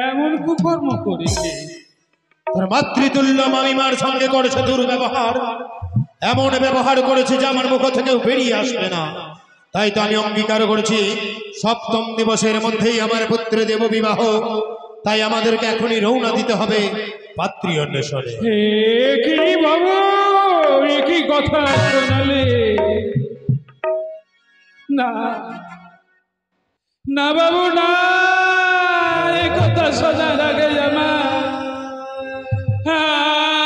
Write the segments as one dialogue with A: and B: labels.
A: এমন কুকর্ম করেছে,
B: তার মাতৃতুল্য মামিমার সঙ্গে করেছে দুর্ব্যবহার, এমন ব্যবহার করেছে যে আমার মুখ থেকেও বেরিয়ে আসবে না। তাই তো আমি অঙ্গীকার করেছি সপ্তম দিবসের মধ্যেই আমার পুত্র দেব বিবাহ। তাই আমাদেরকে এখনই রওনা দিতে হবে পাত্রী অন্বেষণে।
A: কি বাবু, কি কথা শোনালে? না না বাবু না, এই কথা শোনার আগে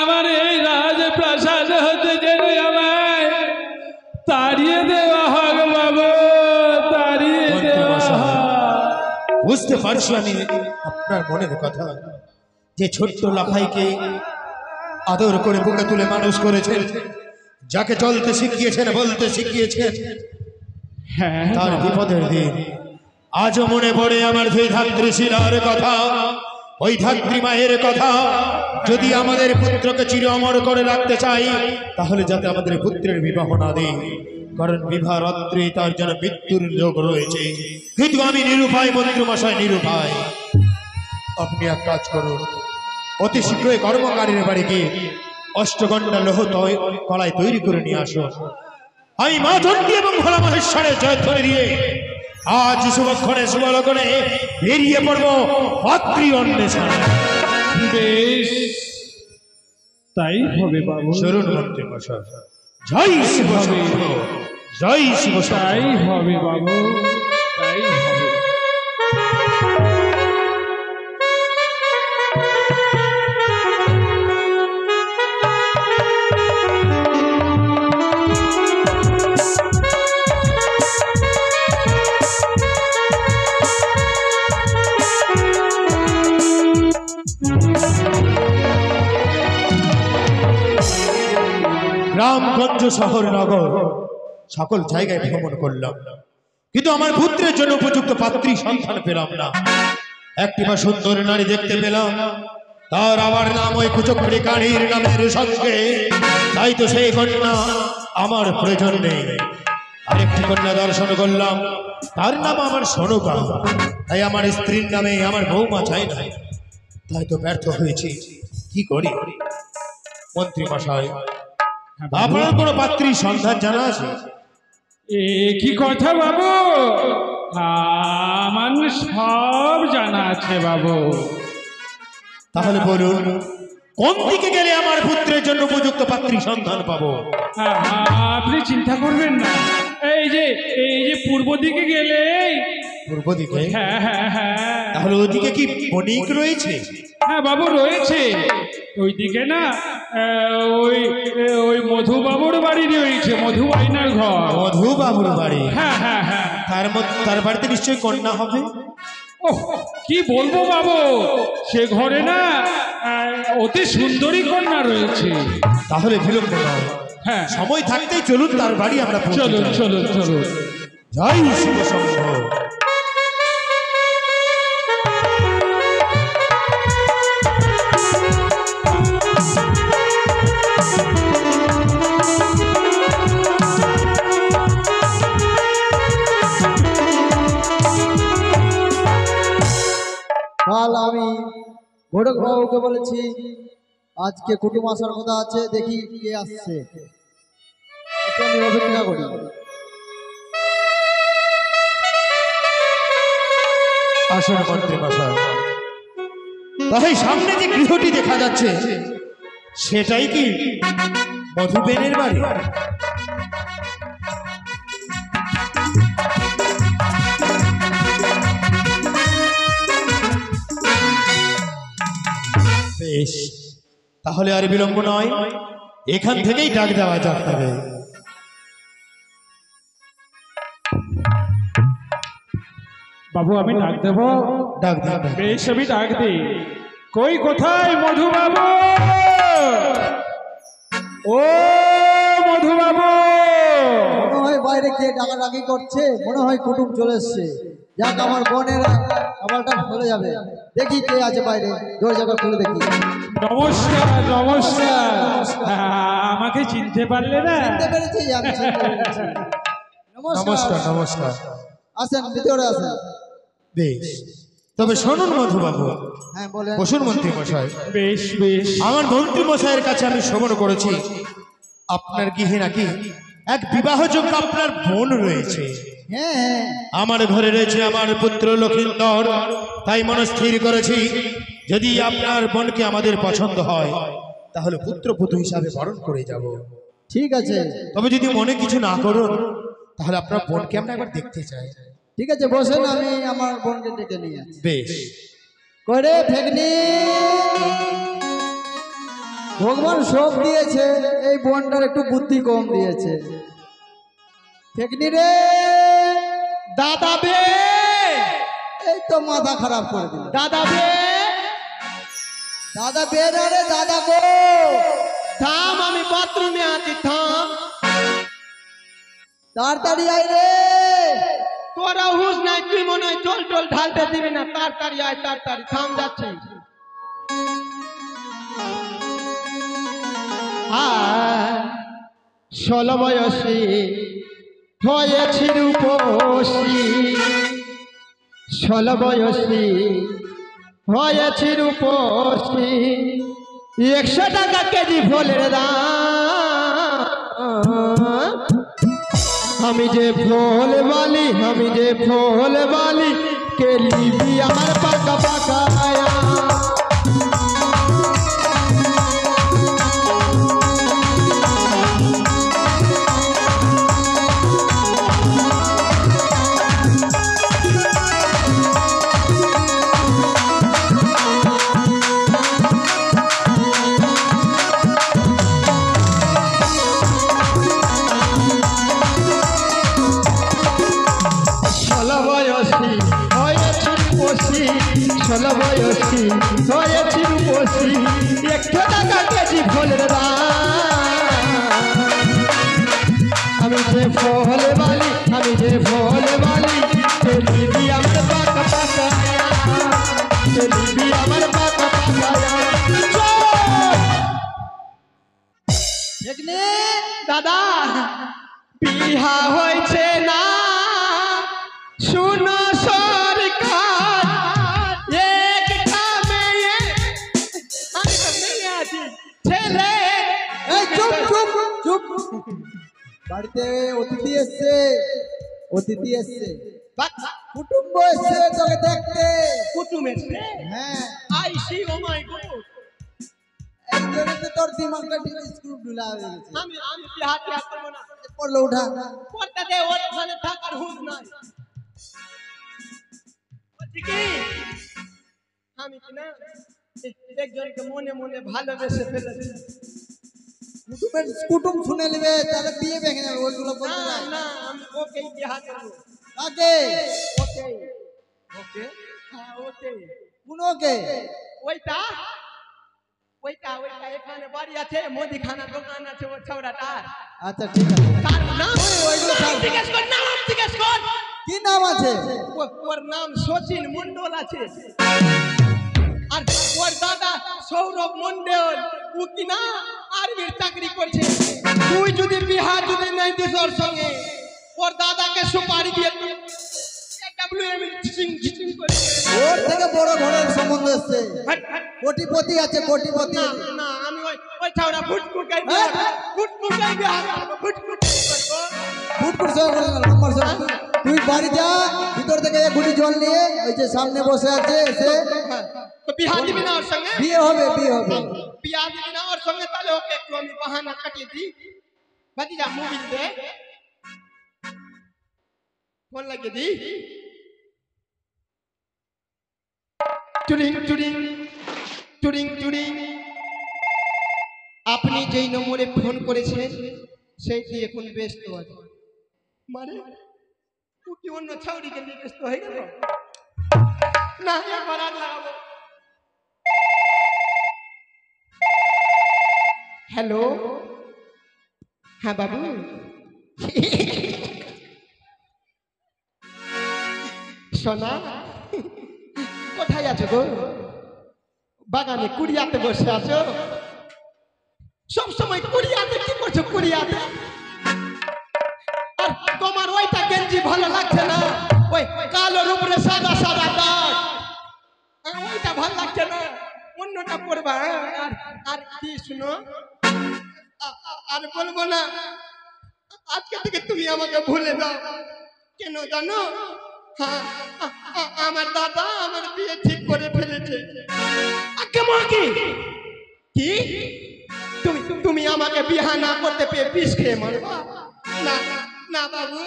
A: আমার এই রাজপ্রাসাদ হতে যেন আমায় তাড়িয়ে দেওয়া হোক বাবু, তাড়িয়ে দেওয়া হোক।
B: বুঝতে পারছি আমি আপনার মনের কথা, যে ছোট্ট লাফাইকে আদর করে বুকে তুলে মানুষ করেছেন, যাকে চলতে শিখিয়েছেন, বলতে শিখিয়েছেন, তার বিপদের দিন আজও মনে পড়ে আমার সেই ধাত্রী শিলার কথা, ওই ধাত্রী মায়ের কথা। যদি আমাদের পুত্রকে চির অমর করে রাখতে চাই, তাহলে যাতে আমাদের পুত্রের বিবাহ না দেয়, কারণ বিবাহ রাত্রি তার জন্য মৃত্যুর যোগ রয়েছে। কিন্তু আমি নিরুপায়, মন্ত্রীমশাই নিরুপায়। আপনি এক কাজ করুন, অতি শীঘ্রই কর্মকারীর বাড়ি গিয়ে অষ্টগণ্ডা লোহ কলায় তৈরি করে নিয়ে আসুন। আমি মা চণ্ডী এবং ভোলা মহেশ্বরের জয়ধ্বনি দিয়ে আজ শুভক্ষণে শুভলগ্নে বেরিয়ে পড়ব পাত্রী অন্বেষণে।
A: বেশ, তাই হবে বাবু।
B: শুনুন মন্ত্রীমশাই, জয় শিব শম্ভু, জয় শিব।
A: তাই হবে বাবু, তাই হবে।
B: রামগঞ্জ শহর নগর সকল জায়গায় ভ্রমণ করলাম, কিন্তু আমার পুত্রের জন্য উপযুক্ত পাত্রী সন্ধান পেলাম না। একটি বা সুন্দর নারী দেখতে পেলাম, তার আবার নাম ওই কুচক্রী কাণীর নামের সঙ্গে। তাই তো সেই কন্যা আমার প্রয়োজন নেই। আরেকটি কন্যা দর্শন করলাম, তার নাম আমার সনকা। তাই আমার স্ত্রীর নামে আমার বৌমা চাই না। তাই তো ব্যর্থ হয়েছি, কি করি? মন্ত্রী মশাই, আপনার কোনো পাত্রীর সন্ধান জানা আছে?
A: কি কথা বাবু, আমার সব জানা আছে বাবু।
B: তাহলে বলুন, কোন দিকে গেলে আমার পুত্রের জন্য উপযুক্ত পাত্রী সন্ধান পাবো?
A: আপনি চিন্তা করবেন না, এই যে পূর্ব দিকে গেলে।
B: পূর্ব দিকে?
A: হ্যাঁ হ্যাঁ হ্যাঁ।
B: তাহলে ওইদিকে কি বণিক রয়েছে?
A: হ্যাঁ বাবু রয়েছে, ওইদিকে না ওই মধুবাবুর বাড়ি রয়েছে, মধু আইনার ঘর।
B: মধুবাবুর বাড়ি?
A: হ্যাঁ হ্যাঁ হ্যাঁ।
B: তার বাড়িতে নিশ্চয়ই কন্যা হবে।
A: ওহ, কি বলবো বাবু, সে ঘরে না অতি সুন্দরী কন্যা রয়েছে।
B: তাহলে বিলম্ব নয়,
A: হ্যাঁ
B: সময় থাকতেই চলুন তার বাড়ি আমরা
A: চলুন চলুন চলুন।
B: জয় শিব শম্ভু।
C: কাল আমি ঘটক বাবুকে বলেছি আজকে কুটুম আসার কথা আছে, দেখি কে আসছে, একটু আমি অপেক্ষা করি।
B: আসুন মন্ত্রী মশাই, তাই সামনে যে গৃহটি দেখা যাচ্ছে সেটাই কি মধুবেনের বাড়ি? বেশ, তাহলে আর বিলম্ব নয়, এখান থেকেই ডাক দেওয়া যাক। তবে
A: বাবু আমি ডাক দেব?
B: ডাক দেব।
A: বেশ, আমি ডাক দিই। কই কোথায় মধুবাবু? ও মধুবাবু!
C: মনে হয় বাইরে কে ডাকাডাকি করছে, মনে হয় কুটুম চলে এসছে। যাক, আমার বোনেরা খাবারটা চলে যাবে, দেখি কে আছে বাইরে, দরজাটা খুলে দেখি।
A: নমস্কার নমস্কার। আমাকে চিনতে পারলে না?
C: চিনতে পেরেছি,
B: নমস্কার। নমস্কার।
C: আসেন, ভিতরে আসেন।
B: বেশ, তবে শুনুন মধুবাবু,
C: হ্যাঁ বলেন।
B: বসুন মন্ত্রী মশাই।
A: বেশ বেশ।
B: আমার মন্ত্রী মশাইয়ের কাছে আমি শ্রবণ করেছি আপনার গৃহে নাকি এক বিবাহযোগ্য আপনার বোন রয়েছে।
C: হ্যাঁ হ্যাঁ
B: আমার ঘরে রয়েছে আমার পুত্র লক্ষিন্দর। তাই মনস্থির করেছি যদি আপনার বোনকে আমাদের পছন্দ হয় তাহলে পুত্রবধূ হিসাবে বরণ করে যাব।
C: ঠিক আছে,
B: তবে যদি মনে কিছু না করুন তাহলে আপনার বোনকে আমরা একবার দেখতে চাই।
C: ঠিক আছে বসেন, আমি আমার বোনকে ডেকে নিয়ে আসি।
B: বেশ।
C: করে ফেকনি, ভগবান সব দিয়েছে, এই বোনটার একটু বুদ্ধি কম দিয়েছে। ফেকনি রে
D: দাদা বে,
C: এই তো মাথা খারাপ করে দিল।
D: দাদা বে,
C: দাদা বের রে দাদা গো,
D: থাম, আমি বাথরুমে আছি, থাম।
C: তাড়াতাড়ি আয় রে।
D: তোরা হুঁশ নাই, তুই মনে হয় জল টল ঢালতে দিবি না। তাড়াতাড়ি আয়, তাড়াতাড়ি, থাম, যাচ্ছে। আর 16 বয়সে হয়েছি রূপসী, 16 বয়সে হয়েছি রূপসী, 100 টাকা কেজি ফলের দাম। আমি যে ফল বালি, আমি যে ফল বালি, কে লিবি আমার পাকা পাকা আয়া। ষোলো বয়সী হয়েছি রূপসী, 100 টাকা কেজি ফলের দাম। আমি যে ফল বালি, আমি যে ফল বালি, কে লিবি আমার পাকা পাকা, কে লিবি আমার পাকা পাকা।
C: ফেকনি
D: দাদা, বিহা হয়েছে না শুনো সরকার, একটা মেয়ে, আমি তো মেয়ে আছি, ছেলে।
C: এই চুপ চুপ চুপ, বাড়িতে অতিথি এসছে, অতিথি এসছে, কুটুম্ব এসছে তোকে দেখতে।
D: কুটুম এসছে?
C: হ্যাঁ,
D: I see, oh my God.
C: এই জন্য তো তোর দিমাগটা ঠিক স্ক্রু ঢুলা হয়ে গেছে।
D: আমি বিহা টিহা করবো না।
C: পড়লো উঠা।
D: করতে দে, ওখানে থাকার হুঁশ নাই। বলছি কি, আমি কি না একজনকে মনে মনে ভালোবেসে ফেলেছি।
C: কুটুমের কুটুম শুনে নেবে, তাহলে বিয়ে ভেঙে যাবে, ওইগুলো বলতে
D: না
C: নাই।
D: না, আমি ওকেই বিহা করবো।
C: কাকে?
D: ওকে, ওকে, হ্যাঁ ওকে।
C: কোনকে?
D: ওইটা ওইটা ওইটা এখানে বাড়ি আছে, মুদিখানা দোকান আছে, ও ছৌড়াটা।
C: আচ্ছা ঠিক আছে,
D: তার নাম
C: ওইগুলো
D: নাম
C: ছাড়।
D: জিজ্ঞেস কর, নাম জিজ্ঞেস কর।
C: কি নাম আছে?
D: ওর নাম সচিন মন্ডল আছে, আর ওর দাদা সৌরভ মন্ডল, ও কি না আর্মির চাকরি করছে। তুই যদি বিহা যদি নাই দিস ওর সঙ্গে, ওর দাদাকে সুপারি দিয়ে তুই WM ঝিচিং ঝিচিং করে।
C: ওর থেকে বড় ঘরের সম্বন্ধ এসছে,
D: হাট, হাট।
C: কোটিপতি আছে, কোটিপতি।
D: না না, আমি ওই ছাওড়া ফুটফুটাই
C: হ্যাঁ?
D: ফুটফুটাই বিহা করবো, ফুটফুট করবো।
C: ফুটফুট সঙ্গে বলে না, লম্বার সঙ্গে। তুই বাড়ি যা, ভিতর থেকে এক গুটি জল নিয়ে, ওই যে সামনে বসে আছে সে,
D: হ্যাঁ, তো বিহা দিবি না ওর সঙ্গে?
C: বিয়ে হবে, বিয়ে হবে।
D: বিয়া দিবি না ওর সঙ্গে, তাহলে ওকে একটু আমি বাহানা কাটিয়ে দিই। ভাতিজা মোবিল দে, ফোন লাগিয়ে দিই। টুরিং টুরিং টুরিং টুরিং, আপনি যেই নম্বরে ফোন করেছেন সেইটি এখন ব্যস্ত আছে। মানে ও কি অন্য ছাউরিকে নিয়ে ব্যস্ত হয়ে গেল? না, একবার আর লাগাবো। হ্যালো, হ্যাঁ বাবু, সোনা কোথায় আছো গো? বাগানে কুড়িয়াতে বসে আছো? সব সময় কুড়িয়াতে কি করছো? কুড়িয়াতে আর তোমার ওইটা গেঞ্জি ভালো লাগছে না, ওই কালোর উপরে সাদা সাদা দাগ, এটা ভালো লাগছে না, অন্যটা পড়বা। আর আর কি শুনো, আর বলবো না, আজকে থেকে তুমি আমাকে ভুলে দাও। কেন জানো? হ্যাঁ, আমার দাদা আমার বিয়ে ঠিক করে ফেলেছে। কি তুমি তুমি আমাকে বিয়ে না করতে পেয়ে বিষ খেয়ে মারবা? না না বাবু,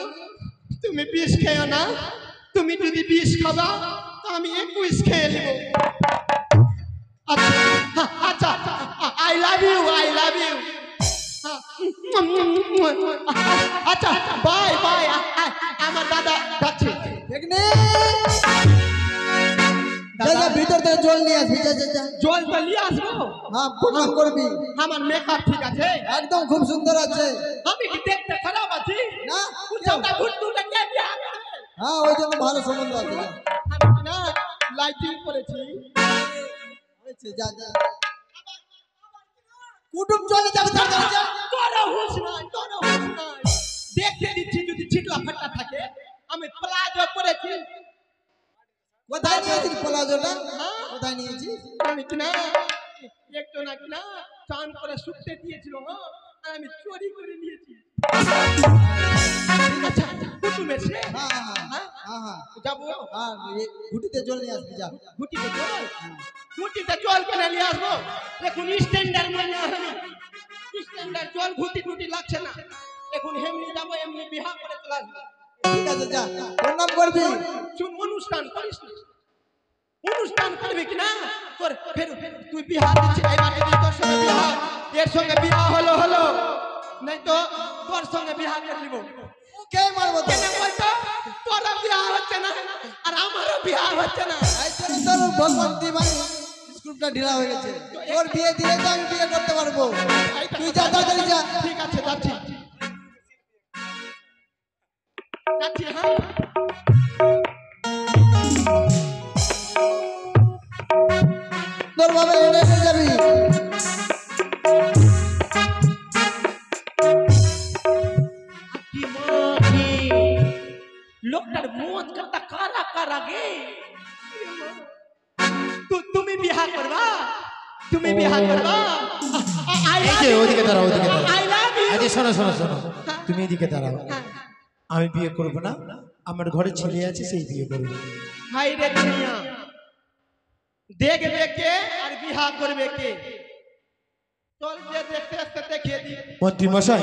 D: তুমি বিষ খেও না। তুমি যদি বিষ খাবা তো আমি 21 খেয়ে নেব। আচ্ছা, I love you, I love you. আচ্ছা, বাই বাই। আমার দাদা যাচ্ছে।
C: ভিতর থেকে জল নিয়ে আসবি, যা যা যা।
D: জল তো নিয়ে আসবো।
C: হ্যাঁ, প্রণাম করবি।
D: আমার মেকআপ ঠিক আছে?
C: একদম খুব সুন্দর আছে।
D: আমি কি দেখতে খারাপ আছি?
C: না,
D: উল্টা ভুট্টুটা কে বিয়ে করবে?
C: হ্যাঁ, ওই জন্য ভালো সম্বন্ধ আছে।
D: আমি কি না লাইটিং করেছি?
C: হয়েছে, যা যা। কুটুম চলে যাবে, যা যা যা।
D: তোর হুঁশ নাই, তোর হুঁশ নাই। দেখতে দিচ্ছি যদি চিটলা ফাটা থাকে। আমি প্লাজো পরেছি।
C: কোথায় নিয়েছিস প্লাজোটা?
D: হ্যাঁ।
C: কোথায় নিয়েছিস?
D: আমি কি না একটু না কি না চান করে শুকতে দিয়েছিল, হ্যাঁ, আর আমি চুরি করে নিয়েছি। আচ্ছা, কুটুম এসে
C: হ্যাঁ হ্যাঁ
D: হ্যাঁ
C: হ্যাঁ হ্যাঁ
D: যাবো।
C: হ্যাঁ, ঘুটিতে জল নিয়ে আসবি, যা।
D: ঘুটিতে জল? ঘুটিতে জল কেনে নিয়ে আসবো? এখন স্ট্যান্ডার্ড মনে হয় না, স্ট্যান্ডার্ড জল ঘুটি ঘুটি লাগছে না। এখন এমনি যাবো, এমনি বিহা করে চলে আসবো।
C: ঠিক আছে, যা। প্রণাম করবি।
D: শুন, অনুষ্ঠান করিস না। অনুষ্ঠান করবি কিনা তোর ফের তুই বিহা দিচ্ছি। এবার যদি তোর সঙ্গে বিহা, এর সঙ্গে বিহা হলো নাই তো তোর সঙ্গে বিহা করে নিব।
C: কে মারবো তো?
D: কেন বলতো? তোর বিহা হচ্ছে না আর আমারও বিহা হচ্ছে না।
C: এই জন্য তোর ভগবন্তী মানে স্ক্রুপটা ঢিলা হয়ে গেছে। তোর বিয়ে দিলে তো আমি বিয়ে করতে পারবো। তুই যা, তাড়াতাড়ি যা।
D: ঠিক আছে, যাচ্ছি যাচ্ছি। হ্যাঁ,
C: তোর বাবা এনে যাবি।
D: লোকটার মত কথা কারা কারা গে। তুমি বিহা করবা? তুমি বিহা করবা?
B: এই যে ওদিকে দাঁড়াও, ওদিকে দাঁড়াও।
D: I love you.
B: আচ্ছা, শোনো শোনো শোনো, তুমি এদিকে দাঁড়াও। আমি বিয়ে করবো না, আমার ঘরে ছেলে আছে, সেই বিয়ে করবে।
D: হাই রে দুনিয়া, দেখবে কে আর বিহা করবে কে? চল যে দেখতে আসতে দেখিয়ে দি।
B: মন্ত্রী মশাই,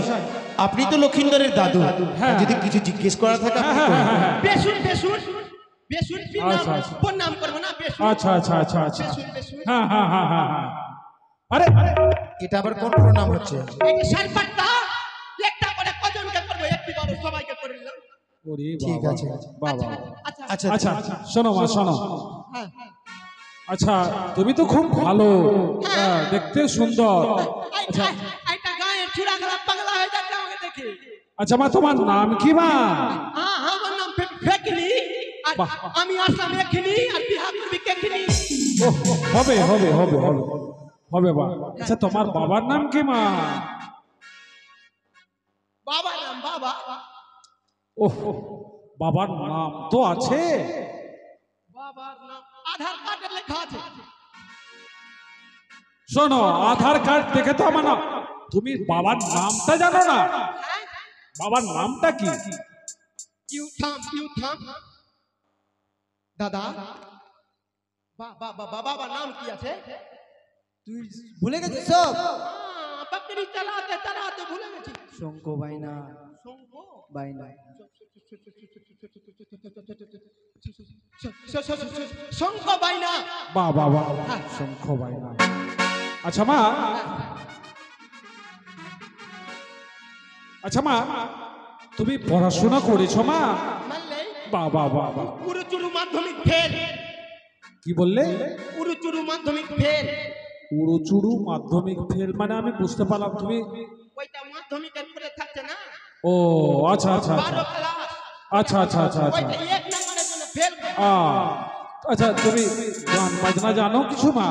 B: আপনি তো লক্ষিন্দরের দাদু।
A: হ্যাঁ।
B: যদি কিছু জিজ্ঞেস করা থাকে আপনি করুন।
D: বেসুন বেসুন বেসুন
A: আচ্ছা, আচ্ছা।
D: প্রণাম করবো না? বেসুন
A: আচ্ছা আচ্ছা আচ্ছা আচ্ছা।
D: বেসুন বেসুন।
A: হ্যাঁ হ্যাঁ হ্যাঁ হ্যাঁ হ্যাঁ। আরে
B: এটা আবার কোন প্রণাম হচ্ছে?
D: এই যে সারপাটটা একটা করে কজনকে করবো? একটি বারো সবাইকে করে নিলাম।
A: ওরে
B: ঠিক
A: বাবা,
B: আছে।
A: বাবা।
D: আচ্ছা
B: আচ্ছা
A: আচ্ছা আচ্ছা, শোনো মা শোনো।
D: হ্যাঁ,
A: আচ্ছা, তুমি তো খুব ভালো, হ্যাঁ, দেখতে সুন্দর। আচ্ছা
D: এইটা গায়ের চূড়া গলা পাগলা হয়ে যাচ্ছে আমাকে দেখে।
A: আচ্ছা মা, তোমার নাম কি মা?
D: হ্যাঁ, আমার নাম ফেকনি, আর
A: বাহ।
D: আমি আসলাম এখানে, আর বিহা করবি কেখিনি।
A: ওহ, হবে হবে হবে হবে হবে মা। আচ্ছা তোমার বাবার নাম কি মা?
D: বাবার নাম বাবা?
A: ওহ, বাবার নাম তো আছে।
D: বাবার নাম আধার কার্ডে লেখা আছে।
A: শোনো, আধার কার্ড দেখে তো আমার নাম। তুমি বাবার নামটা জানো না?
D: হ্যাঁ,
A: বাবার নামটা কি?
D: ইউ থাম দাদা। বাবার নাম কি আছে?
C: তুই ভুলে গেছিস সব?
D: বকরি চালাতে চালাতে ভুলে গেছি।
C: শঙ্খ বাইনা,
D: শঙ্খ
C: বাইনা।
D: শঙ্খ বাইনা।
A: বা বাবা, শঙ্খ বাইনা। আচ্ছা মা, আচ্ছা মা, তুমি পড়াশোনা করেছো মা?
D: মানলে
A: বাবা বাবা,
D: উড়ুচুরু মাধ্যমিক ফেল।
A: কি বললে?
D: উড়ুচুরু মাধ্যমিক ফেল।
A: উড়ুচুড়ু মাধ্যমিক ফেল মানে আমি বুঝতে পারলাম তুমি।
D: ওইটা মাধ্যমিকের পরে থাকছে না?
A: ও আচ্ছা আচ্ছা
D: 12 ক্লাস।
A: আচ্ছা আচ্ছা আচ্ছা আচ্ছা
D: ওইটা এক নম্বরের জন্য ফেল।
A: আচ্ছা, তুমি গান বাজনা জানো কিছু মা?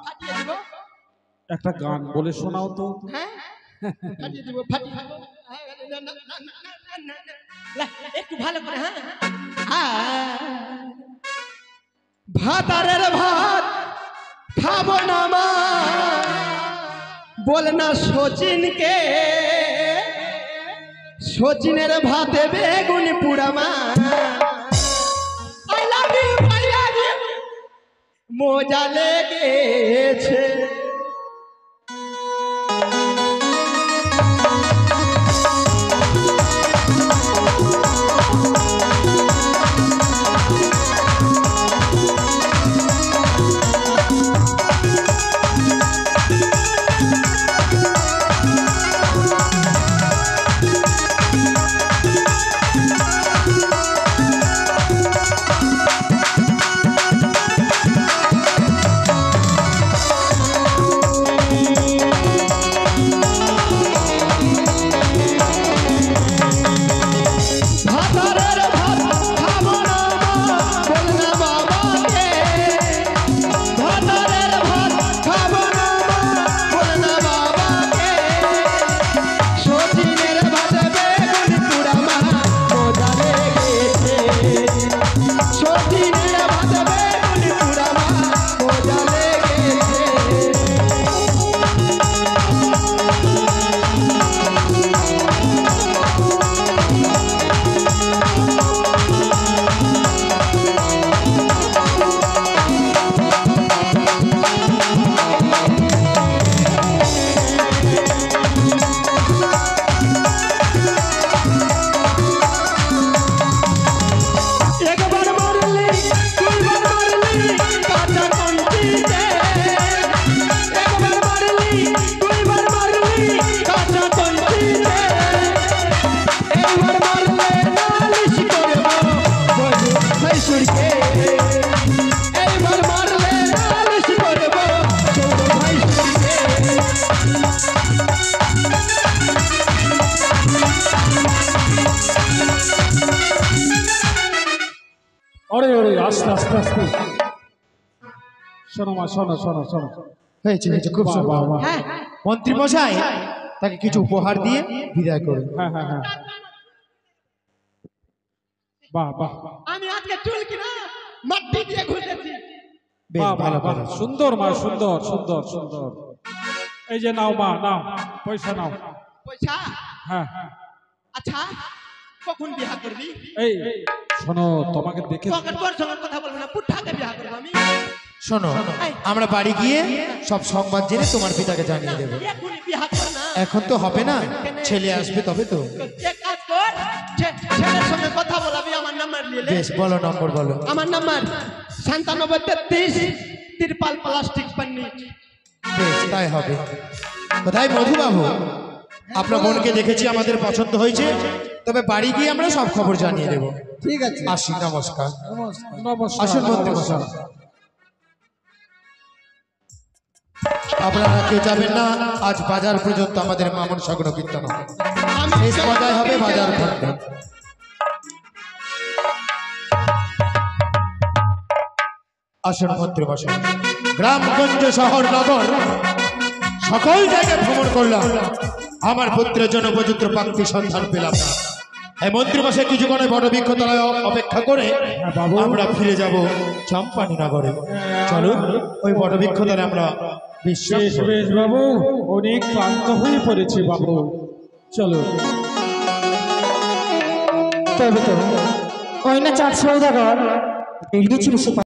D: ফাটিয়ে দিব।
A: একটা গান বলে শোনাও তো।
D: হ্যাঁ, ফাটিয়ে দিব, ফাটিয়ে দিব। একটু ভালো করে। হ্যাঁ, ভাতারের ভাত খাবো না মা বল না সচিনকে সচিনের ভাতে বেগুন পুরা মা I love you, I love you। মজা লেগেছে
A: ওরে ওরে আস্তে আস্তে আস্তে শোনো মা শোনো শোনো শোনো
B: হয়েছে হয়েছে খুব সুন্দর।
A: বাহ, বাহ।
D: হ্যাঁ
B: মন্ত্রী মশাই তাকে কিছু উপহার দিয়ে বিদায় করুন।
A: হ্যাঁ হ্যাঁ হ্যাঁ বাহ বাহ
D: আমি আজকে চুল কিনা মাটি দিয়ে ঘুরতেছি
B: বেশ
A: বাহ বাহ
B: ভালো
A: বাহ
B: ভালো।
A: সুন্দর মা সুন্দর সুন্দর সুন্দর এই যে নাও মা নাও পয়সা নাও
D: পয়সা
A: হ্যাঁ
D: আচ্ছা কখন বিয়া করবি
A: এই শোনো তোমাকে দেখে
D: তোকে তোর সঙ্গে কথা বলবো না পুঠাকে বিয়া করবো আমি
B: শোনো আমরা বাড়ি গিয়ে সব সংবাদ জেনে তোমার পিতাকে জানিয়ে দেবো।
D: এখনই বিয়া কর না
B: এখন তো হবে না, ছেলে আসবে তবে তো।
D: এক কাজ কর ছেলের সঙ্গে কথা বলাবি আমার নাম্বার নিয়ে নে।
B: বেশ বলো, নম্বর বলো।
D: আমার নাম্বার 9733 তিরপাল প্লাস্টিক পান্নি
B: বেশ তাই হবে। কোথায় মধুবাবু, আপনার বোনকে দেখেছি, আমাদের পছন্দ হয়েছে, তবে বাড়ি গিয়ে আমরা সব খবর জানিয়ে দেবো।
C: ঠিক আছে
B: আসি, নমস্কার।
C: নমস্কার
A: নমস্কার
B: আসুন মন্ত্রী
A: নমস্কার।
B: মশাই। আপনারা কেউ যাবেন না, আজ বাজার পর্যন্ত আমাদের মামন সগ্ন কীর্তন হবে। শেষ পর্যায়ে হবে বাজার খন্ড। আসুন মন্ত্রী মশাই। গ্রামগঞ্জ শহর নগর সকল জায়গায় ভ্রমণ করলাম, আমার পুত্রের জন্য উপযুক্ত প্রাপ্তি সন্ধান পেলাম না। এই মন্ত্রী মশাই কিছুক্ষণে বড় বৃক্ষতলায় অপেক্ষা করে
A: বাবু।
B: আমরা ফিরে যাব চম্পানি নগরে। চলুন ওই বড় বৃক্ষতলায় আমরা বিশ্রাম
A: বেশ
B: করি।
A: বেশ বাবু, অনেক ক্লান্ত হয়ে পড়েছি বাবু, চলো।
E: তবে তো ওই না চার সৌদাগর এগিয়ে ছিল সে